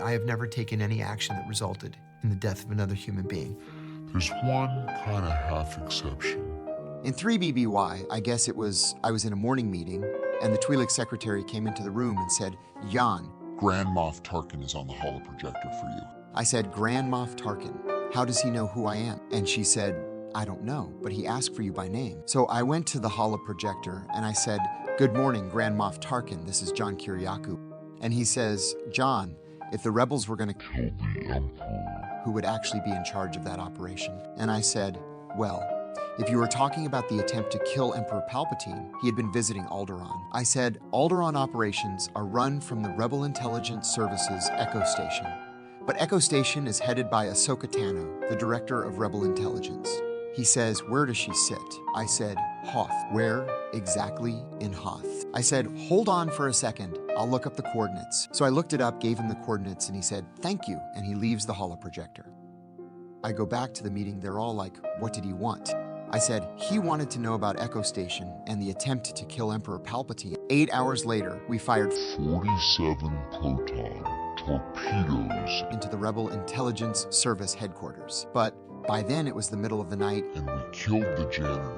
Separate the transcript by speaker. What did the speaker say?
Speaker 1: I have never taken any action that resulted in the death of another human being.
Speaker 2: There's one kind of half exception.
Speaker 3: In 3BBY, I guess I was in a morning meeting, and the Twi'lek secretary came into the room and said, "Jan."
Speaker 2: Grand Moff Tarkin is on the holoprojector for you.
Speaker 3: I said, "Grand Moff Tarkin, how does he know who I am?" And she said, "I don't know, but he asked for you by name." So I went to the holoprojector and I said, "Good morning, Grand Moff Tarkin, this is John Kiriakou." And he says, "John, if the rebels were gonna
Speaker 2: Kill the Emperor.
Speaker 3: who would actually be in charge of that operation?" And I said, "Well, if you were talking about the attempt to kill Emperor Palpatine, he had been visiting Alderaan." I said, "Alderaan operations are run from the Rebel Intelligence Service's Echo Station. But Echo Station is headed by Ahsoka Tano, the director of Rebel Intelligence." He says, "Where does she sit?" I said, "Hoth." "Where exactly in Hoth?" I said, "Hold on for a second. I'll look up the coordinates." So I looked it up, gave him the coordinates, and he said, "Thank you," and he leaves the holoprojector. I go back to the meeting. They're all like, "What did he want?" I said, "He wanted to know about Echo Station and the attempt to kill Emperor Palpatine." 8 hours later, we fired
Speaker 2: 47 proton torpedoes.
Speaker 3: into the Rebel Intelligence Service headquarters. But by then it was the middle of the night.
Speaker 2: And we killed the janitor